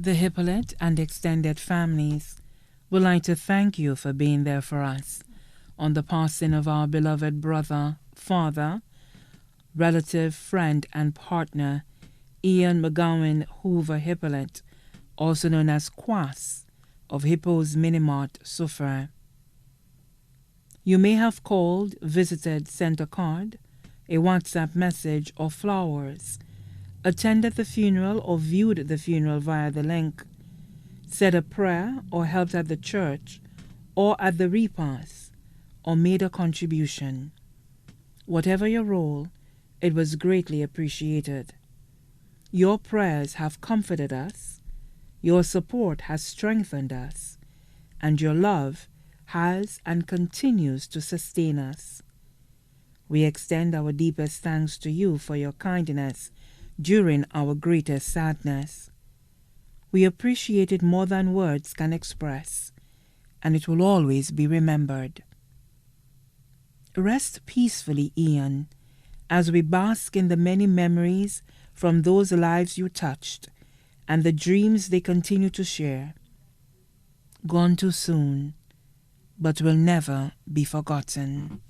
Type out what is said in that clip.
The Hippolyte and extended families would like to thank you for being there for us on the passing of our beloved brother, father, relative, friend, and partner, Ian Gawin Hoover Hippolyte, also known as Quas, of Hippo's Minimart, Suffer. You may have called, visited, sent a card, a WhatsApp message, or flowers, attended the funeral or viewed the funeral via the link, said a prayer or helped at the church or at the repast, or made a contribution. Whatever your role, it was greatly appreciated. Your prayers have comforted us, your support has strengthened us, and your love has and continues to sustain us. We extend our deepest thanks to you for your kindness during our greatest sadness. We appreciate it more than words can express, and it will always be remembered. Rest peacefully, Ian, as we bask in the many memories from those lives you touched and the dreams they continue to share. Gone too soon, but will never be forgotten.